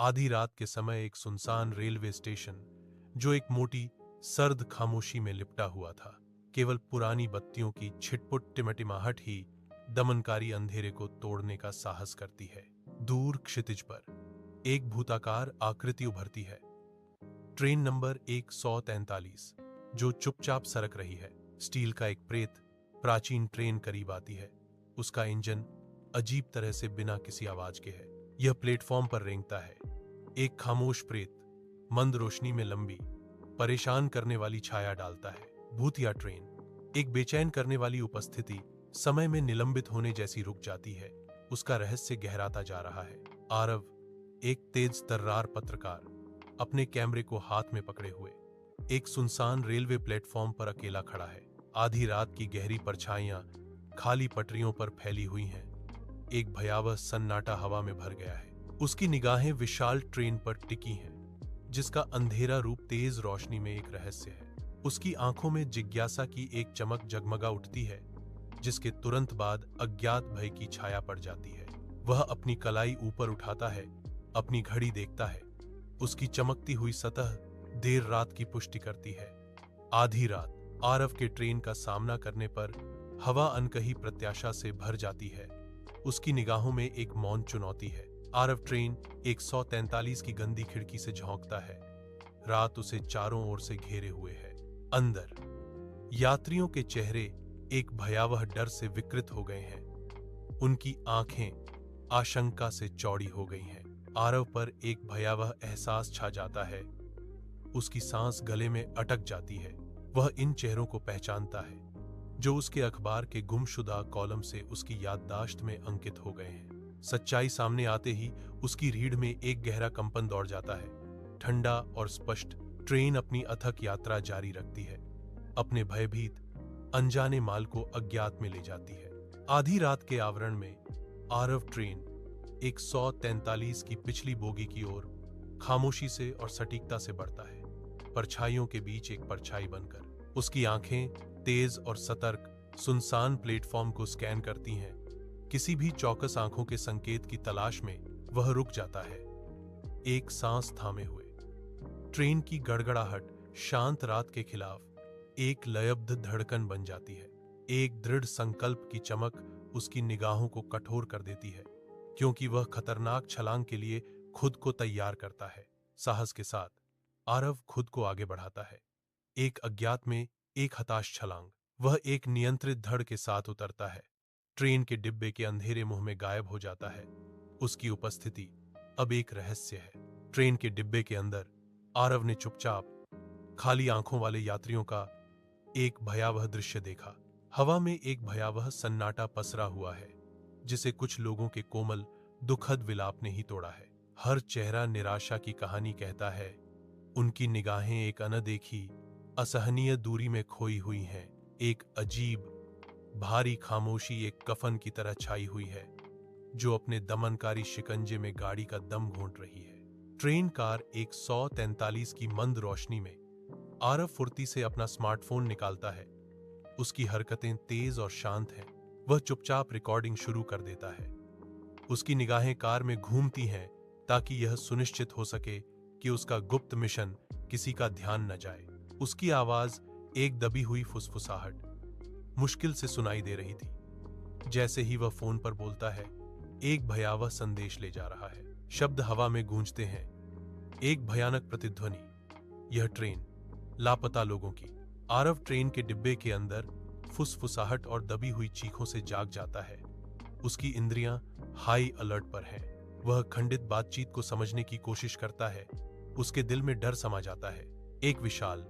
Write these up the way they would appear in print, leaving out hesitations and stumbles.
आधी रात के समय एक सुनसान रेलवे स्टेशन, जो एक मोटी सर्द खामोशी में लिपटा हुआ था। केवल पुरानी बत्तियों की छिटपुट टिमटिमाहट ही दमनकारी अंधेरे को तोड़ने का साहस करती है। दूर क्षितिज पर एक भूताकार आकृति उभरती है, ट्रेन नंबर 143, जो चुपचाप सरक रही है। स्टील का एक प्रेत प्राचीन ट्रेन करीब आती है। उसका इंजन अजीब तरह से बिना किसी आवाज के है। यह प्लेटफॉर्म पर रेंगता है, एक खामोश प्रेत मंद रोशनी में लंबी, परेशान करने वाली छाया डालता है। भूतिया ट्रेन, एक बेचैन करने वाली उपस्थिति, समय में निलंबित होने जैसी रुक जाती है। उसका रहस्य गहराता जा रहा है। आरव, एक तेज तर्रार पत्रकार, अपने कैमरे को हाथ में पकड़े हुए एक सुनसान रेलवे प्लेटफॉर्म पर अकेला खड़ा है। आधी रात की गहरी परछाइयां खाली पटरियों पर फैली हुई हैं। एक भयावह सन्नाटा हवा में भर गया है। उसकी निगाहें विशाल ट्रेन पर टिकी हैं, जिसका अंधेरा रूप तेज रोशनी में एक रहस्य है। उसकी आंखों में जिज्ञासा की एक चमक जगमगा उठती है, जिसके तुरंत बाद अज्ञात भय की छाया पड़ जाती है। वह अपनी कलाई ऊपर उठाता है, अपनी घड़ी देखता है। उसकी चमकती हुई सतह देर रात की पुष्टि करती है। आधी रात आरव के ट्रेन का सामना करने पर हवा अनकही प्रत्याशा से भर जाती है। उसकी निगाहों में एक मौन चुनौती है। आरव ट्रेन 143 की गंदी खिड़की से झोंकता है। रात उसे चारों ओर से घेरे हुए है। अंदर यात्रियों के चेहरे एक भयावह डर से विकृत हो गए हैं। उनकी आंखें आशंका से चौड़ी हो गई हैं। आरव पर एक भयावह एहसास छा जाता है। उसकी सांस गले में अटक जाती है। वह इन चेहरों को पहचानता है, जो उसके अखबार के गुमशुदा कॉलम से उसकी याददाश्त में अंकित हो गए हैं। सच्चाई सामने आते ही उसकी रीढ़ में एक गहरा कंपन दौड़ जाता है। ठंडा और स्पष्ट, ट्रेन अपनी अथक यात्रा जारी रखती है, अपने भयभीत अनजाने माल को अज्ञात में ले जाती है। आधी रात के आवरण में आरव ट्रेन 143 की पिछली बोगी की ओर खामोशी से और सटीकता से बढ़ता है, परछाइयों के बीच एक परछाई बनकर। उसकी आंखें तेज और सतर्क सुनसान प्लेटफॉर्म को स्कैन करती हैं। किसी भी चौकस आंखों के संकेत की तलाश में वह रुक जाता है, एक सांस थामे हुए। ट्रेन की गड़गड़ाहट शांत रात के खिलाफ एक लयबद्ध धड़कन बन जाती है। एक दृढ़ संकल्प की चमक उसकी निगाहों को कठोर कर देती है, क्योंकि वह खतरनाक छलांग के लिए खुद को तैयार करता है। साहस के साथ आरव खुद को आगे बढ़ाता है। एक अज्ञात में एक हताश छलांग। वह एक नियंत्रित धड़ के साथ उतरता है, ट्रेन के डिब्बे के अंधेरे मुंह में गायब हो जाता है। उसकी उपस्थिति अब एक रहस्य है। ट्रेन के डिब्बे के अंदर आरव ने चुपचाप खाली आंखों वाले यात्रियों का एक भयावह दृश्य देखा। हवा में एक भयावह सन्नाटा पसरा हुआ है, जिसे कुछ लोगों के कोमल दुखद विलाप ने ही तोड़ा है। हर चेहरा निराशा की कहानी कहता है। उनकी निगाहें एक अनदेखी असहनीय दूरी में खोई हुई हैं। एक अजीब भारी खामोशी एक कफन की तरह छाई हुई है, जो अपने दमनकारी शिकंजे में गाड़ी का दम घोंट रही है। ट्रेन कार 143 की मंद रोशनी में आरव फुर्ती से अपना स्मार्टफोन निकालता है। उसकी हरकतें तेज और शांत हैं। वह चुपचाप रिकॉर्डिंग शुरू कर देता है। उसकी निगाहें कार में घूमती हैं, ताकि यह सुनिश्चित हो सके कि उसका गुप्त मिशन किसी का ध्यान न जाए। उसकी आवाज एक दबी हुई फुसफुसाहट मुश्किल से सुनाई दे रही थी। जैसे ही वह फोन पर बोलता है, एक भयावह संदेश ले जा रहा है। शब्द हवा में गूंजते हैं, एक भयानक प्रतिध्वनि, यह ट्रेन लापता लोगों की। आरव ट्रेन के डिब्बे के अंदर फुसफुसाहट और दबी हुई चीखों से जाग जाता है। उसकी इंद्रियां हाई अलर्ट पर हैं। वह खंडित बातचीत को समझने की कोशिश करता है। उसके दिल में डर समा जाता है। एक विशाल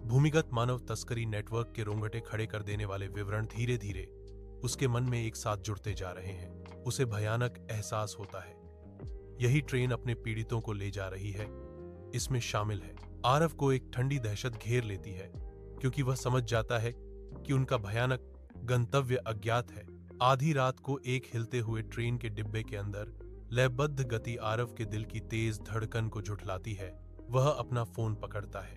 भूमिगत मानव तस्करी नेटवर्क के रोंगटे खड़े कर देने वाले विवरण धीरे धीरे उसके मन में एक साथ जुड़ते जा रहे हैं। उसे भयानक एहसास होता है, यही ट्रेन अपने पीड़ितों को ले जा रही है, इसमें शामिल है। आरव को एक ठंडी दहशत घेर लेती है, क्योंकि वह समझ जाता है कि उनका भयानक गंतव्य अज्ञात है। आधी रात को एक हिलते हुए ट्रेन के डिब्बे के अंदर लयबद्ध गति आरव के दिल की तेज धड़कन को झुठलाती है। वह अपना फोन पकड़ता है,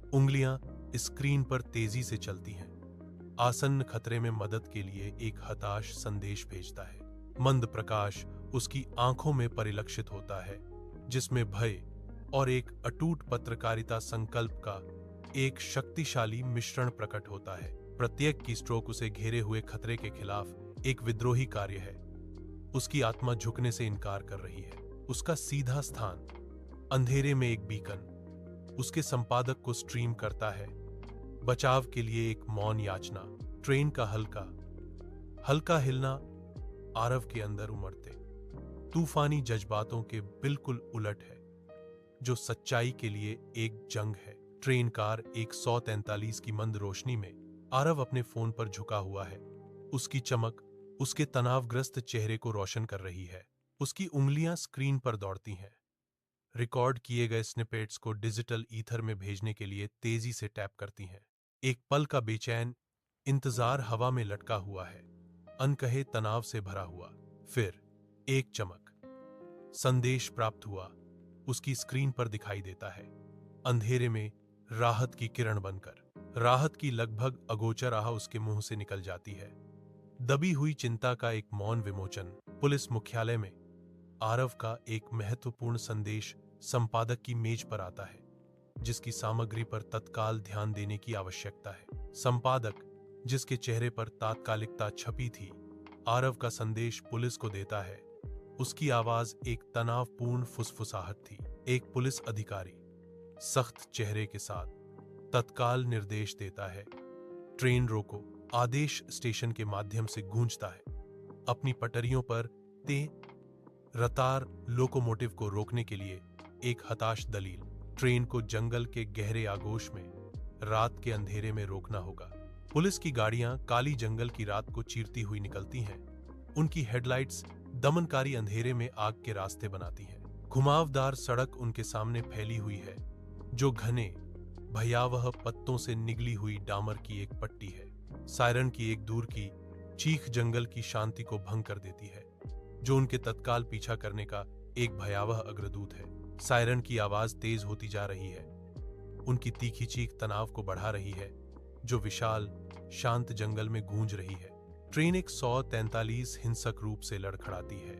उंगलियां स्क्रीन पर तेजी से चलती हैं। आसन्न खतरे में मदद के लिए एक हताश संदेश भेजता है। मंद प्रकाश उसकी आंखों में परिलक्षित होता है। जिसमें भय और एक अटूट पत्रकारिता संकल्प का एक शक्तिशाली मिश्रण प्रकट होता है। प्रत्येक की स्ट्रोक उसे घेरे हुए खतरे के खिलाफ एक विद्रोही कार्य है। उसकी आत्मा झुकने से इनकार कर रही है। उसका सीधा स्थान अंधेरे में एक बीकन उसके संपादक को स्ट्रीम करता है, बचाव के लिए एक मौन याचना। ट्रेन का हल्का हिलना आरव के अंदर उमड़ते तूफानी जज्बातों के बिल्कुल उलट है, जो सच्चाई के लिए एक जंग है। ट्रेन कार 143 की मंद रोशनी में आरव अपने फोन पर झुका हुआ है। उसकी चमक उसके तनावग्रस्त चेहरे को रोशन कर रही है। उसकी उंगलियां स्क्रीन पर दौड़ती हैं, रिकॉर्ड किए गए स्निपेट्स को डिजिटल ईथर में भेजने के लिए तेजी से टैप करती हैं। एक पल का बेचैन इंतजार हवा में लटका हुआ है, अनकहे तनाव से भरा हुआ। फिर एक चमक, संदेश प्राप्त हुआ, उसकी स्क्रीन पर दिखाई देता है, अंधेरे में राहत की किरण बनकर। राहत की लगभग अगोचर आह उसके मुंह से निकल जाती है। दबी हुई चिंता का एक मौन विमोचन। पुलिस मुख्यालय में आरव का एक महत्वपूर्ण संदेश संपादक की मेज पर आता है, जिसकी सामग्री पर तत्काल ध्यान देने की आवश्यकता है। संपादक, जिसके चेहरे पर तात्कालिकता छपी थी, आरव का संदेश पुलिस को देता है। उसकी आवाज एक तनावपूर्ण फुसफुसाहट थी। एक पुलिस अधिकारी सख्त चेहरे के साथ तत्काल निर्देश देता है, ट्रेन रोको। आदेश स्टेशन के माध्यम से गूंजता है। अपनी पटरियों पर रतार लोकोमोटिव को रोकने के लिए एक हताश दलील। ट्रेन को जंगल के गहरे आगोश में रात के अंधेरे में रोकना होगा। पुलिस की गाड़ियां काली जंगल की रात को चीरती हुई निकलती हैं। उनकी हेडलाइट्स दमनकारी अंधेरे में आग के रास्ते बनाती हैं। घुमावदार सड़क उनके सामने फैली हुई है, जो घने भयावह पत्तों से निगली हुई डामर की एक पट्टी है। सायरन की एक दूर की चीख जंगल की शांति को भंग कर देती है, जो उनके तत्काल पीछा करने का एक भयावह अग्रदूत है। सायरन की आवाज तेज होती जा रही है। उनकी तीखी चीख तनाव को बढ़ा रही है, जो विशाल शांत जंगल में गूंज रही है। ट्रेन 143 हिंसक रूप से लड़खड़ाती है।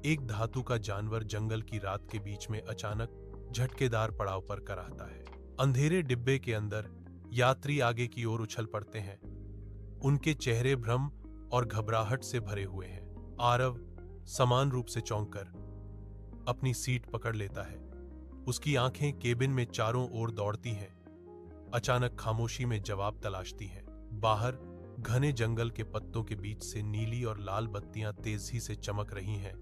एक धातु का जानवर जंगल की रात के बीच में अचानक झटकेदार पड़ाव पर कराहता है। अंधेरे डिब्बे के अंदर यात्री आगे की ओर उछल पड़ते हैं। उनके चेहरे भ्रम और घबराहट से भरे हुए हैं। आरव समान रूप से चौंककर अपनी सीट पकड़ लेता है। उसकी आंखें केबिन में चारों ओर दौड़ती हैं, अचानक खामोशी में जवाब तलाशती हैं। बाहर घने जंगल के पत्तों के बीच से नीली और लाल बत्तियां तेजी से चमक रही हैं,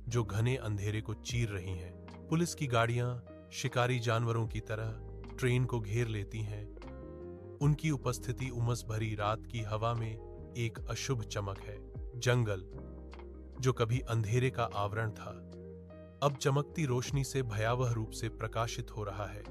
जो घने अंधेरे को चीर रही हैं। पुलिस की गाड़ियां शिकारी जानवरों की तरह ट्रेन को घेर लेती हैं। उनकी उपस्थिति उमस भरी रात की हवा में एक अशुभ चमक है। जंगल, जो कभी अंधेरे का आवरण था, अब चमकती रोशनी से भयावह रूप से प्रकाशित हो रहा है,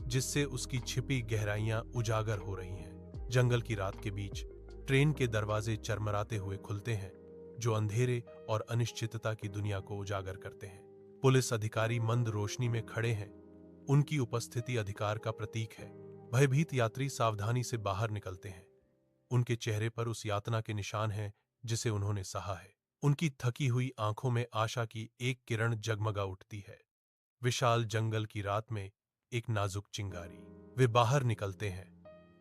जिससे उसकी छिपी गहराइयां उजागर हो रही हैं। जंगल की रात के बीच ट्रेन के दरवाजे चरमराते हुए खुलते हैं, जो अंधेरे और अनिश्चितता की दुनिया को उजागर करते हैं। पुलिस अधिकारी मंद रोशनी में खड़े हैं। उनकी उपस्थिति अधिकार का प्रतीक है। भयभीत यात्री सावधानी से बाहर निकलते हैं। उनके चेहरे पर उस यातना के निशान हैं जिसे उन्होंने सहा है। उनकी थकी हुई आंखों में आशा की एक किरण जगमगा उठती है। विशाल जंगल की रात में एक नाजुक चिंगारी। वे बाहर निकलते हैं।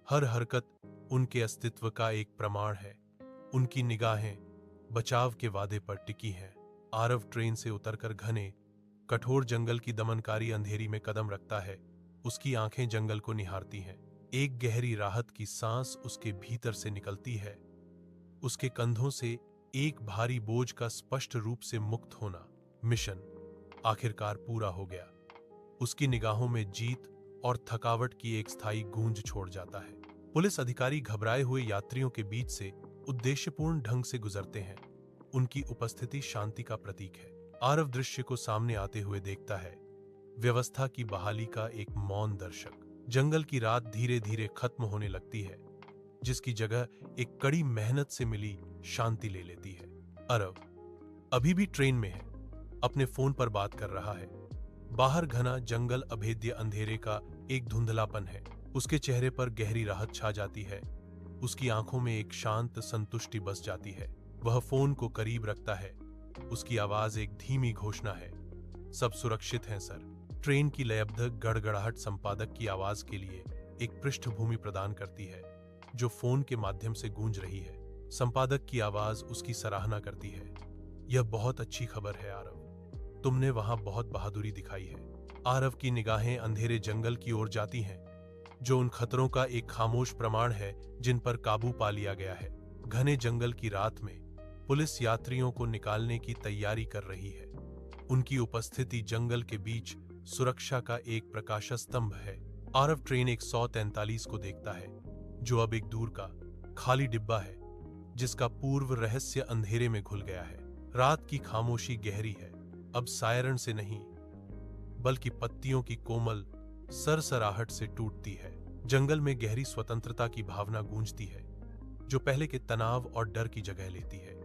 हर हरकत उनके अस्तित्व का एक प्रमाण है। उनकी निगाहें बचाव के वादे पर टिकी हैं। आरव ट्रेन से उतरकर घने कठोर जंगल की दमनकारी अंधेरी में कदम रखता है। उसकी आंखें जंगल को निहारती हैं। एक गहरी राहत की सांस उसके भीतर से निकलती है। उसके कंधों से एक भारी बोझ का स्पष्ट रूप से मुक्त होना। मिशन आखिरकार पूरा हो गया। उसकी निगाहों में जीत और थकावट की एक स्थायी गूंज छोड़ जाता है। पुलिस अधिकारी घबराए हुए यात्रियों के बीच से उद्देश्यपूर्ण ढंग से गुजरते हैं। उनकी उपस्थिति शांति का प्रतीक है। आरव दृश्य को सामने आते हुए देखता है, व्यवस्था की बहाली का एक मौन दर्शक। जंगल की रात धीरे धीरे खत्म होने लगती है, जिसकी जगह एक कड़ी मेहनत से मिली शांति ले लेती है। आरव अभी भी ट्रेन में है, अपने फोन पर बात कर रहा है। बाहर घना जंगल अभेद्य अंधेरे का एक धुंधलापन है। उसके चेहरे पर गहरी राहत छा जाती है। उसकी आंखों में एक शांत संतुष्टि बस जाती है। वह फोन को करीब रखता है। उसकी आवाज एक धीमी घोषणा है, सब सुरक्षित हैं सर। ट्रेन की लयबद्ध गड़गड़ाहट संपादक की आवाज के लिए एक पृष्ठभूमि प्रदान करती है जो फोन के माध्यम से गूंज रही है। संपादक की आवाज उसकी सराहना करती है। यह बहुत अच्छी खबर है आरव, तुमने वहां बहुत बहादुरी दिखाई है। आरव की निगाहें अंधेरे जंगल की ओर जाती हैं, जो उन खतरों का एक खामोश प्रमाण है जिन पर काबू पा लिया गया है। घने जंगल की रात में पुलिस यात्रियों को निकालने की तैयारी कर रही है। उनकी उपस्थिति जंगल के बीच सुरक्षा का एक प्रकाश स्तंभ है। आरव ट्रेन 143 को देखता है, जो अब एक दूर का खाली डिब्बा है जिसका पूर्व रहस्य अंधेरे में घुल गया है। रात की खामोशी गहरी है, अब सायरन से नहीं बल्कि पत्तियों की कोमल सरसराहट से टूटती है। जंगल में गहरी स्वतंत्रता की भावना गूंजती है जो पहले के तनाव और डर की जगह लेती है।